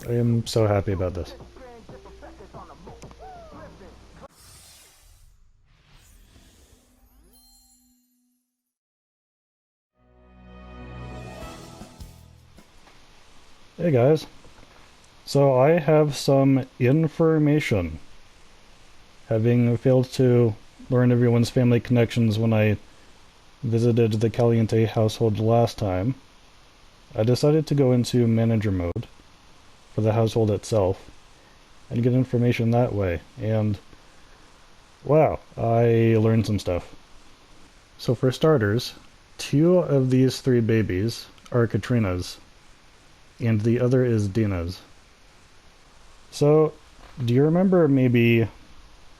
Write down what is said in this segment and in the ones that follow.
I am so happy about this. Hey guys. So I have some information. Having failed to learn everyone's family connections when I visited the Caliente household last time, I decided to go into manager mode for the household itself and get information that way. And wow, I learned some stuff. So for starters, 2 of these 3 babies are Katrina's, and the other is Dina's. So, do you remember maybe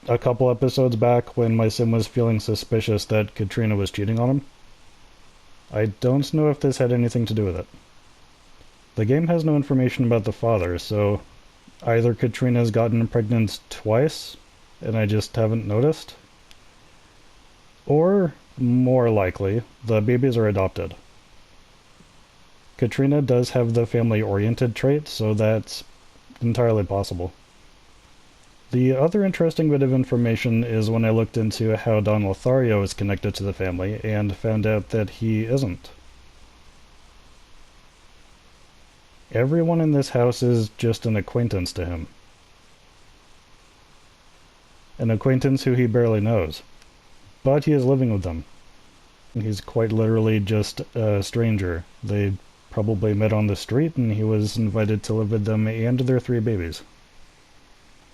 a couple episodes back when my sim was feeling suspicious that Katrina was cheating on him? I don't know if this had anything to do with it. The game has no information about the father, so either Katrina's gotten pregnant twice, and I just haven't noticed, or, more likely, the babies are adopted. Katrina does have the family-oriented trait, so that's entirely possible. The other interesting bit of information is when I looked into how Don Lothario is connected to the family and found out that he isn't. Everyone in this house is just an acquaintance to him. An acquaintance who he barely knows. But he is living with them. He's quite literally just a stranger. They probably met on the street and he was invited to live with them and their 3 babies.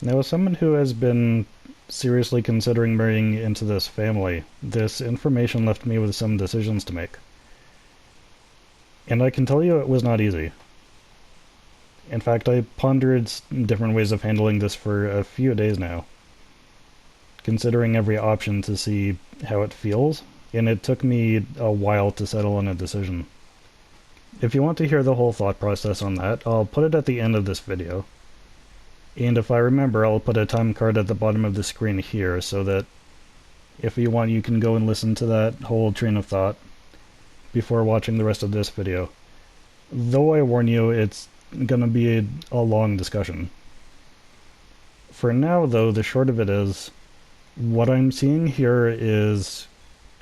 Now, as someone who has been seriously considering marrying into this family, this information left me with some decisions to make. And I can tell you it was not easy. In fact, I pondered different ways of handling this for a few days now, considering every option to see how it feels, and it took me a while to settle on a decision. If you want to hear the whole thought process on that, I'll put it at the end of this video. And if I remember, I'll put a time card at the bottom of the screen here, so that if you want, you can go and listen to that whole train of thought before watching the rest of this video. Though I warn you, it's gonna be a long discussion. For now, though, the short of it is, what I'm seeing here is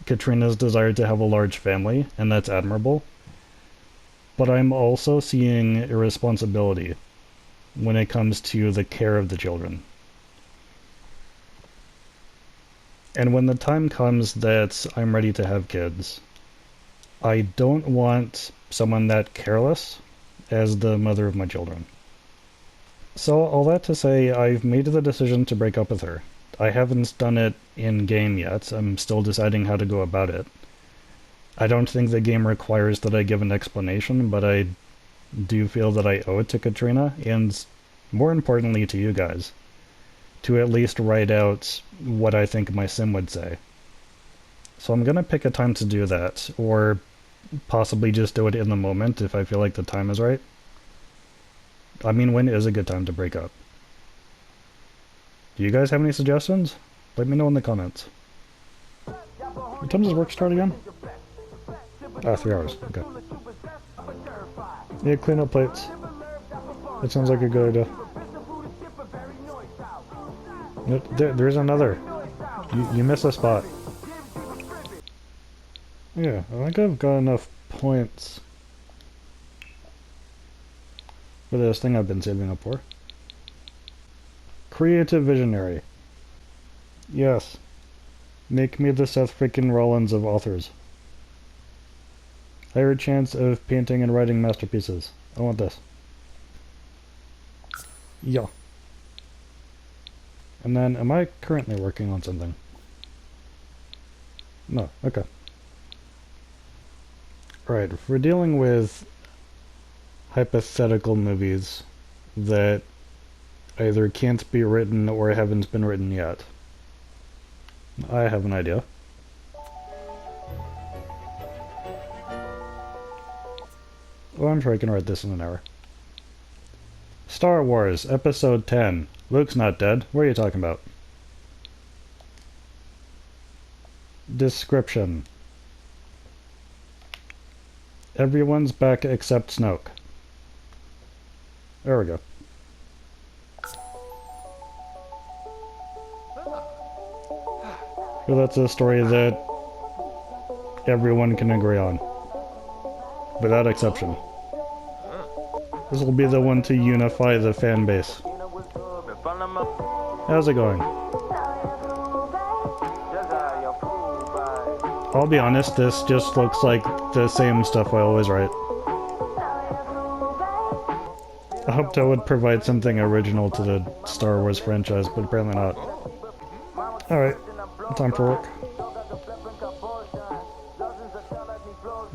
Katrina's desire to have a large family, and that's admirable. But I'm also seeing irresponsibility when it comes to the care of the children. And when the time comes that I'm ready to have kids, I don't want someone that careless as the mother of my children. So all that to say, I've made the decision to break up with her. I haven't done it in-game yet. I'm still deciding how to go about it. I don't think the game requires that I give an explanation, but I do feel that I owe it to Katrina, and more importantly to you guys, to at least write out what I think my sim would say. So I'm gonna pick a time to do that, or possibly just do it in the moment if I feel like the time is right. I mean, when is a good time to break up? Do you guys have any suggestions? Let me know in the comments. What time does work start again? 3 hours. Okay. Yeah, clean up plates. That sounds like a good idea. There's another. You missed a spot. Yeah, I think I've got enough points for this thing I've been saving up for. Creative visionary. Yes. Make me the Seth freaking Rollins of authors. Higher chance of painting and writing masterpieces. I want this. Yeah. And then, am I currently working on something? No, okay. Alright, if we're dealing with hypothetical movies that either can't be written or haven't been written yet, I have an idea. Oh, I'm sure I can write this in an hour. Star Wars, Episode 10. Luke's not dead. What are you talking about? Description. Everyone's back except Snoke. There we go. But that's a story that everyone can agree on. Without exception. This will be the one to unify the fan base. How's it going? I'll be honest, this just looks like the same stuff I always write. I hoped I would provide something original to the Star Wars franchise, but apparently not. Alright, time for work.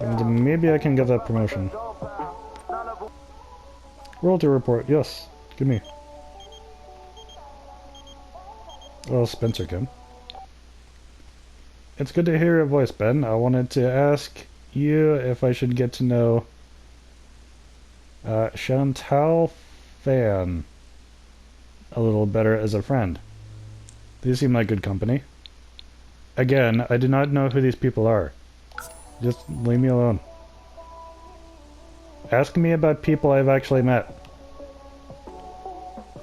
And maybe I can get that promotion. Royalty report, yes. Give me. Oh, Spencer can. It's good to hear your voice, Ben. I wanted to ask you if I should get to know Chantal Fan a little better as a friend. These seem like good company. Again, I do not know who these people are. Just leave me alone. Ask me about people I've actually met.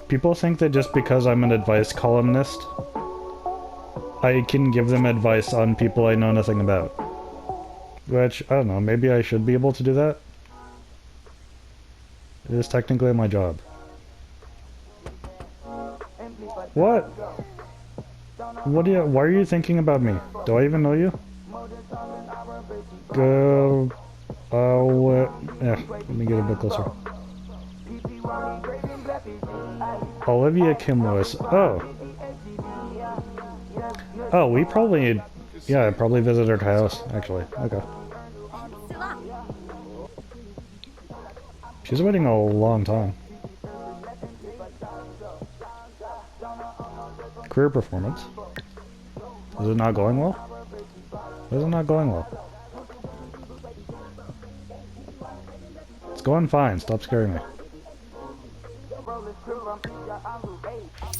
People think that just because I'm an advice columnist, I can give them advice on people I know nothing about. Which, I don't know, maybe I should be able to do that? It is technically my job. What? Why are you thinking about me? Do I even know you? Go... yeah, let me get a bit closer. Olivia Kim Lewis. Oh. Oh, we probably... Yeah, I probably visited her house, actually. Okay. She's waiting a long time. Career performance. Is it not going well? Why is it not going well? It's going fine, stop scaring me.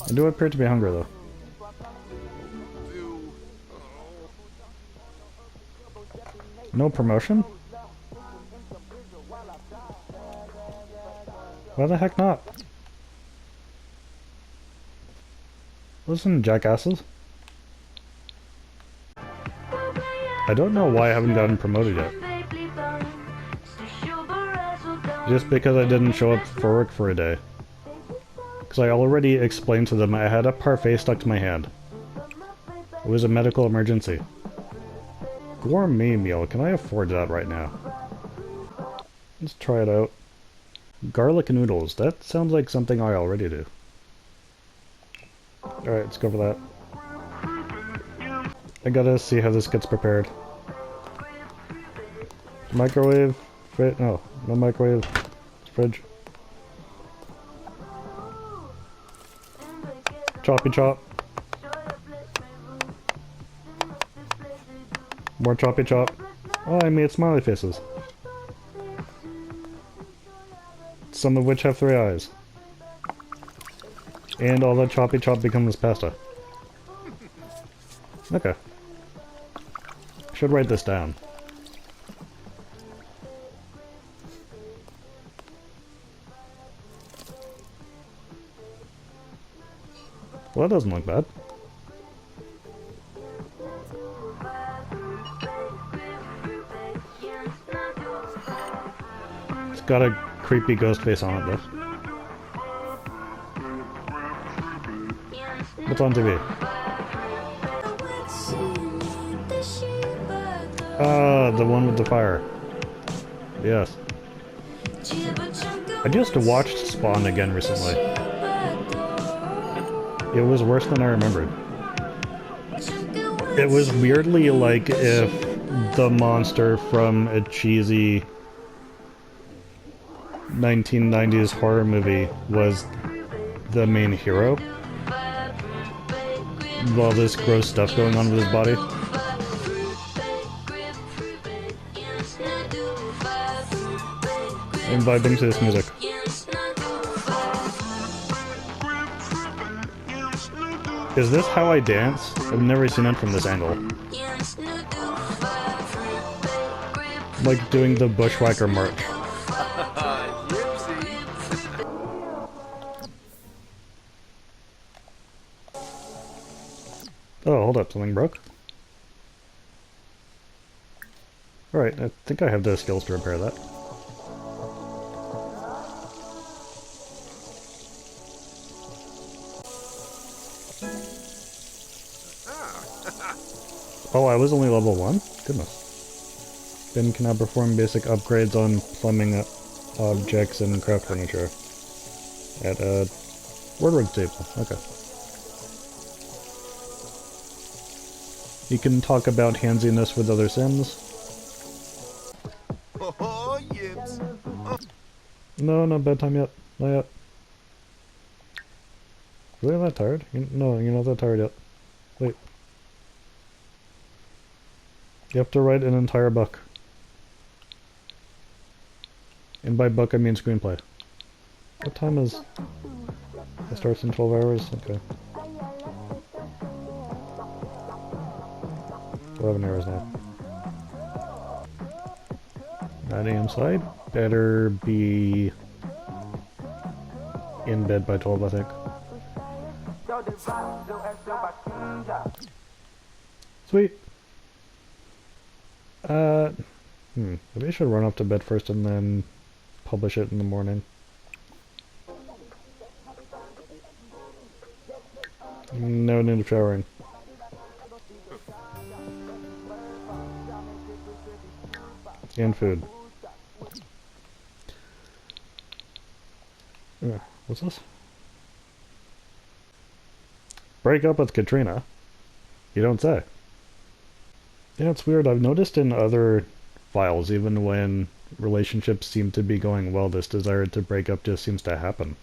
I do appear to be hungry though. No promotion? Why the heck not? Listen, jackasses. I don't know why I haven't gotten promoted yet. Just because I didn't show up for work for a day. Because I already explained to them I had a parfait stuck to my hand. It was a medical emergency. Gourmet meal, can I afford that right now? Let's try it out. Garlic noodles, that sounds like something I already do. Alright, let's go for that. I gotta see how this gets prepared. Microwave? No, no microwave. Fridge. Choppy chop. More choppy chop. Oh, I made smiley faces. Some of which have 3 eyes. And all the choppy chop becomes pasta. Okay. Should write this down. Well, that doesn't look bad. It's got a creepy ghost face on it, though. What's on TV? Ah, the one with the fire. Yes. I just watched Spawn again recently. It was worse than I remembered. It was weirdly like if the monster from a cheesy 1990s horror movie was the main hero. All this gross stuff going on with his body. I'm vibing to this music. Is this how I dance? I've never seen it from this angle. Like doing the Bushwhacker march. Oh, hold up, something broke? Alright, I think I have the skills to repair that. Oh, I was only level 1? Goodness. Ben can now perform basic upgrades on plumbing objects and craft furniture. At a wordwork table. Okay. You can talk about handsiness with other Sims. Oh, yips. No, not bedtime yet. Not yet. Really that tired? No, you're not that tired yet. Wait. You have to write an entire book. And by book I mean screenplay. What time is... It starts in 12 hours? Okay. 11 hours now. 9 AM, so I better be in bed by 12, I think. Sweet! Maybe I should run off to bed first and then publish it in the morning. No need of showering. And food. What's this? Break up with Katrina? You don't say. Yeah, it's weird. I've noticed in other files, even when relationships seem to be going well, this desire to break up just seems to happen.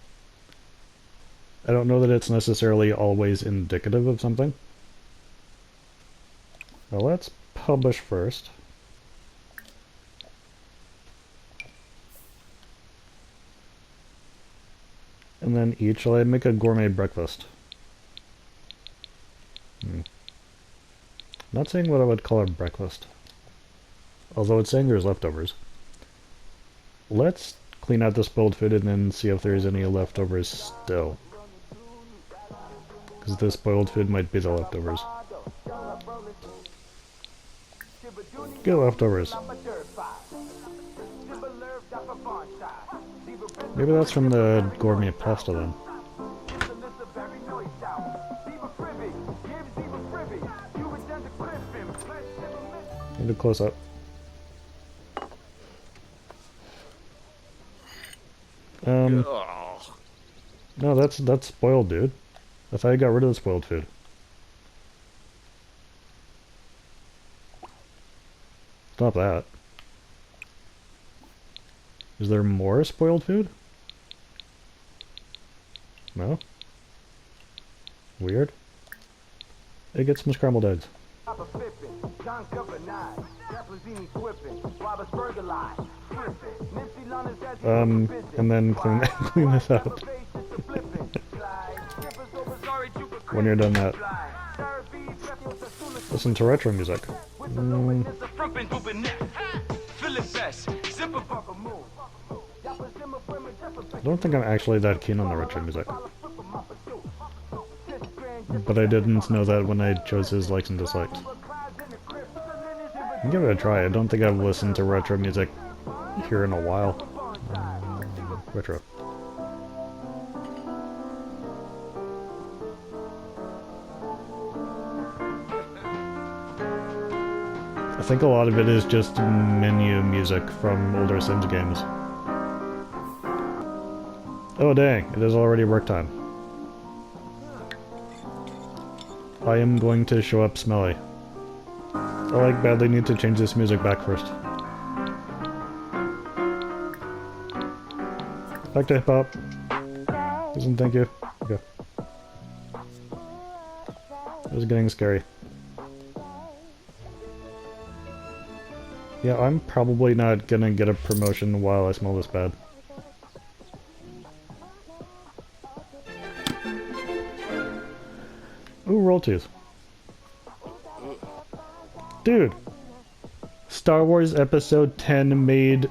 I don't know that it's necessarily always indicative of something. Well, let's publish first. And then eat. Shall I make a gourmet breakfast? Not saying what I would call a breakfast. Although it's saying there's leftovers. Let's clean out the spoiled food and then see if there's any leftovers still. Because the spoiled food might be the leftovers. Get leftovers. Maybe that's from the gourmet pasta then. Need a close up. No, that's spoiled, dude. I thought I got rid of the spoiled food. Stop that. Is there more spoiled food? No? Weird. Hey, get some scrambled eggs. And then clean this out. When you're done that. Listen to retro music. I don't think I'm actually that keen on the retro music. But I didn't know that when I chose his likes and dislikes. Give it a try. I don't think I've listened to retro music here in a while. Retro. I think a lot of it is just menu music from older Sims games. Oh dang, it is already work time. I am going to show up smelly. I badly need to change this music back first. Back to hip-hop. Listen, thank you. Okay. This is getting scary. Yeah, I'm probably not gonna get a promotion while I smell this bad. Ooh, roll tooth. Dude! Star Wars Episode 10 made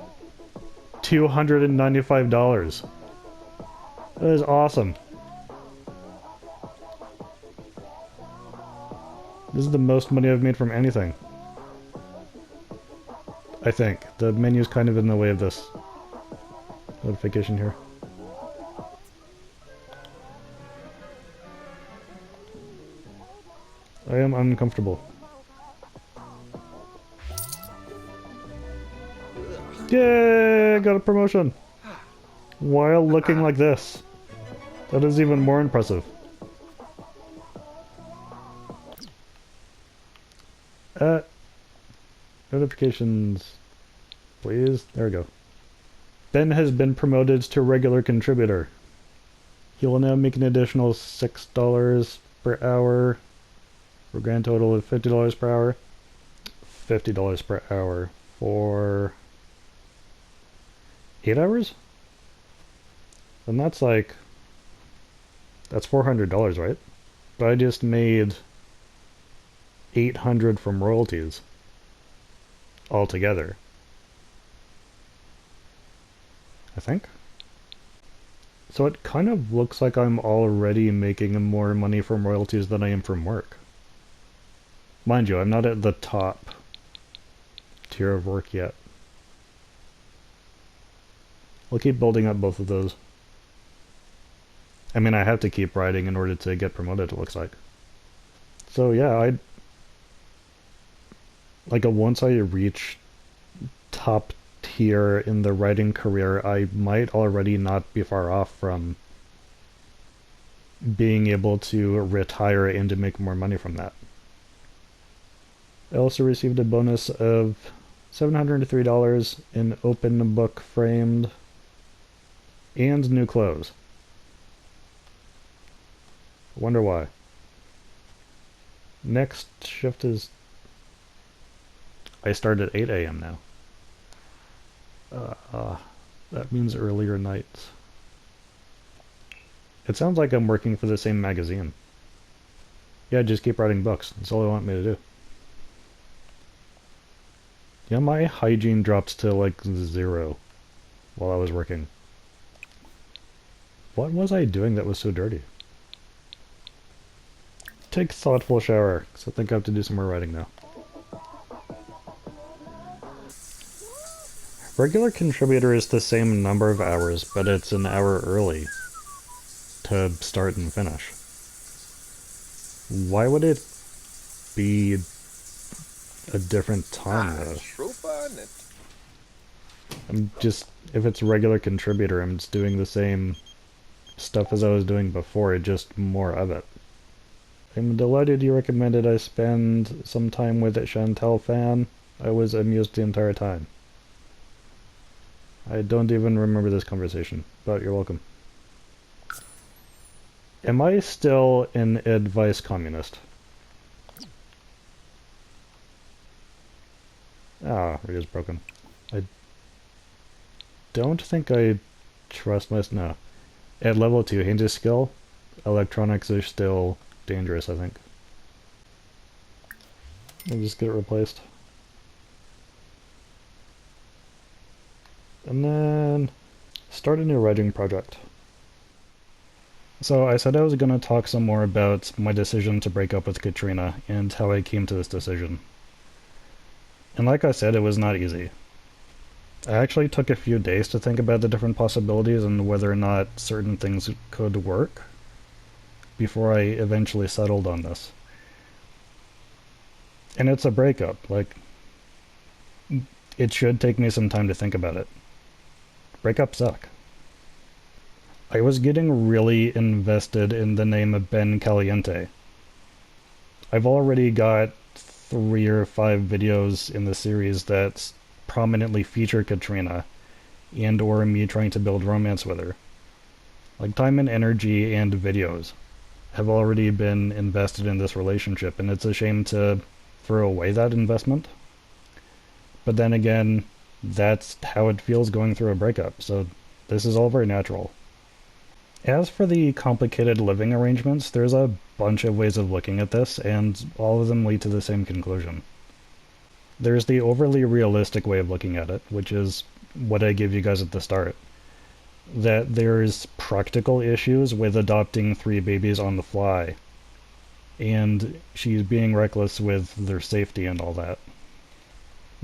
$295. That is awesome. This is the most money I've made from anything. I think. The menu's kind of in the way of this notification here. I am uncomfortable. Yay! I got a promotion! While looking like this. That is even more impressive. Notifications, please. There we go. Ben has been promoted to regular contributor. He will now make an additional $6 per hour for a grand total of $50 per hour. $50 per hour for 8 hours? And that's like, that's $400, right? But I just made $800 from royalties altogether. I think. So it kind of looks like I'm already making more money from royalties than I am from work. Mind you, I'm not at the top tier of work yet. I'll keep building up both of those. I mean, I have to keep writing in order to get promoted, it looks like. So yeah, once I reach top tier in the writing career, I might already not be far off from being able to retire and to make more money from that. I also received a bonus of $703 in open book framed and new clothes. I wonder why. Next shift is... I start at 8 a.m. now. That means earlier nights. It sounds like I'm working for the same magazine. Yeah, just keep writing books. That's all they want me to do. Yeah, my hygiene dropped to like 0 while I was working. What was I doing that was so dirty? Take a thoughtful shower, because I think I have to do some more writing now. Regular contributor is the same number of hours, but it's an hour early to start and finish. Why would it be a different time though? I'm just, if it's regular contributor, I'm just doing the same stuff as I was doing before, just more of it. I'm delighted you recommended I spend some time with Chantel Fan. I was amused the entire time. I don't even remember this conversation, but you're welcome. Am I still an advice communist? Ah, it is broken. I don't think I trust my... No. At level 2 hinge skill, electronics are still dangerous, I think. I'll just get it replaced. And then start a new writing project. So I said I was going to talk some more about my decision to break up with Katrina and how I came to this decision. And like I said, it was not easy. I actually took a few days to think about the different possibilities and whether or not certain things could work before I eventually settled on this. And it's a breakup, like, it should take me some time to think about it. Breakups suck. I was getting really invested in the name of Ben Caliente. I've already got 3 or 5 videos in the series that prominently feature Katrina and or me trying to build romance with her. Like, time and energy and videos have already been invested in this relationship, and it's a shame to throw away that investment. But then again, that's how it feels going through a breakup, so this is all very natural. As for the complicated living arrangements, there's a bunch of ways of looking at this, and all of them lead to the same conclusion. There's the overly realistic way of looking at it, which is what I gave you guys at the start. That there's practical issues with adopting 3 babies on the fly, and she's being reckless with their safety and all that.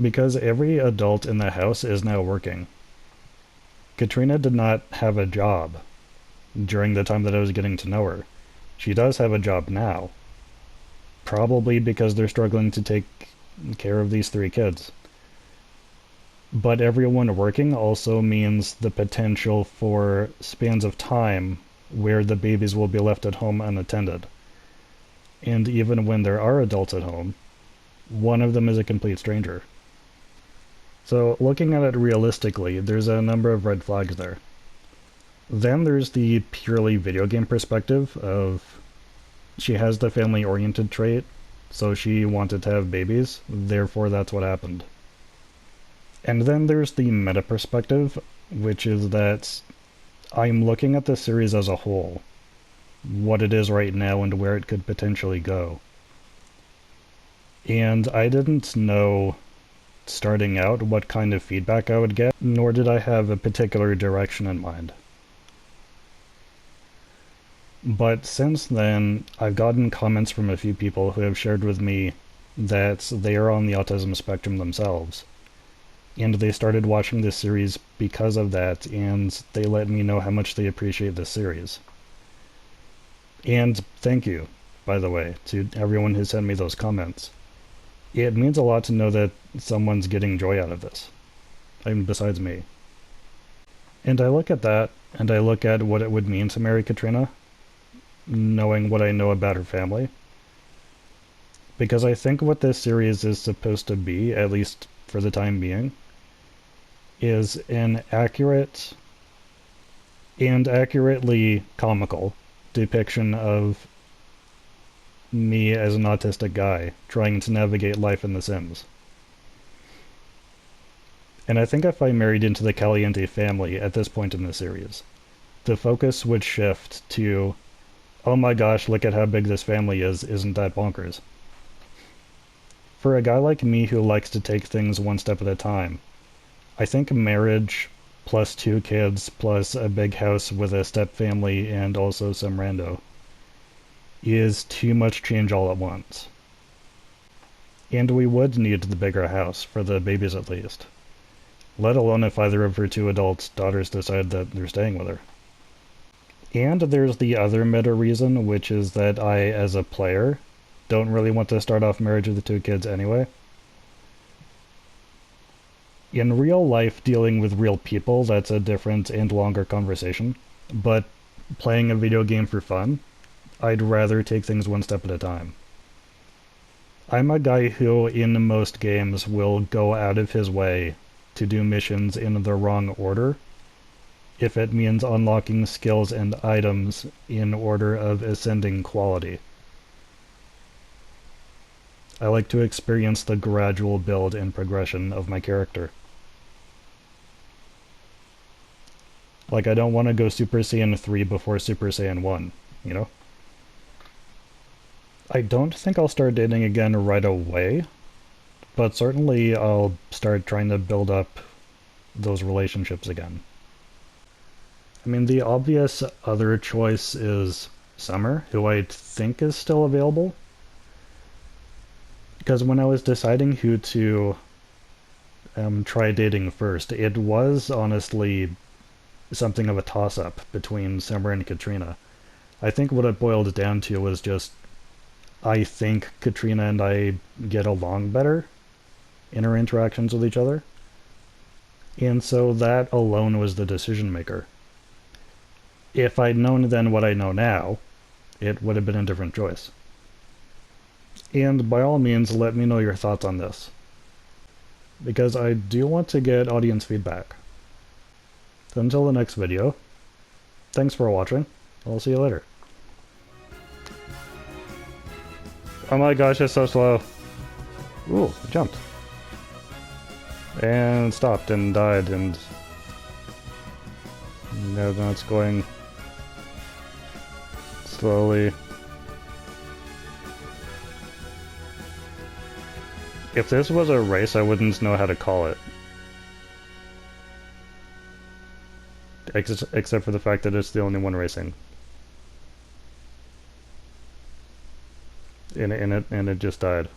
Because every adult in the house is now working. Katrina did not have a job during the time that I was getting to know her. She does have a job now. Probably because they're struggling to take care of these 3 kids. But everyone working also means the potential for spans of time where the babies will be left at home unattended. And even when there are adults at home, one of them is a complete stranger. So looking at it realistically, there's a number of red flags there. Then there's the purely video game perspective of she has the family-oriented trait, so she wanted to have babies, therefore that's what happened. And then there's the meta perspective, which is that I'm looking at the series as a whole, what it is right now and where it could potentially go. And I didn't know starting out what kind of feedback I would get, nor did I have a particular direction in mind. But since then, I've gotten comments from a few people who have shared with me that they are on the autism spectrum themselves. And they started watching this series because of that, and they let me know how much they appreciate this series. And thank you, by the way, to everyone who sent me those comments. It means a lot to know that someone's getting joy out of this. I mean, besides me. And I look at that, and I look at what it would mean to marry Katrina, knowing what I know about her family. Because I think what this series is supposed to be, at least for the time being, is an accurate and accurately comical depiction of me as an autistic guy trying to navigate life in The Sims. And I think if I married into the Caliente family at this point in the series, the focus would shift to, oh my gosh, look at how big this family is, isn't that bonkers? For a guy like me who likes to take things one step at a time, I think marriage plus 2 kids plus a big house with a step family and also some rando is too much change all at once. And we would need the bigger house, for the babies at least. Let alone if either of her 2 adult daughters decide that they're staying with her. And there's the other meta reason, which is that I, as a player, don't really want to start off marriage with the 2 kids anyway. In real life, dealing with real people, that's a different and longer conversation. But playing a video game for fun, I'd rather take things one step at a time. I'm a guy who, in most games, will go out of his way to do missions in the wrong order, if it means unlocking skills and items in order of ascending quality. I like to experience the gradual build and progression of my character. Like, I don't want to go Super Saiyan 3 before Super Saiyan 1, you know? I don't think I'll start dating again right away, but certainly I'll start trying to build up those relationships again. I mean, the obvious other choice is Summer, who I think is still available. Because when I was deciding who to try dating first, it was honestly something of a toss-up between Summer and Katrina. I think what it boiled down to was just, I think Katrina and I get along better in our interactions with each other. And so that alone was the decision maker. If I'd known then what I know now, it would have been a different choice. And by all means, let me know your thoughts on this, because I do want to get audience feedback. So until the next video, thanks for watching. I'll see you later. Oh my gosh, it's so slow. Ooh, it jumped. And stopped and died, and now it's going slowly. If this was a race, I wouldn't know how to call it. Except for the fact that it's the only one racing. And it just died.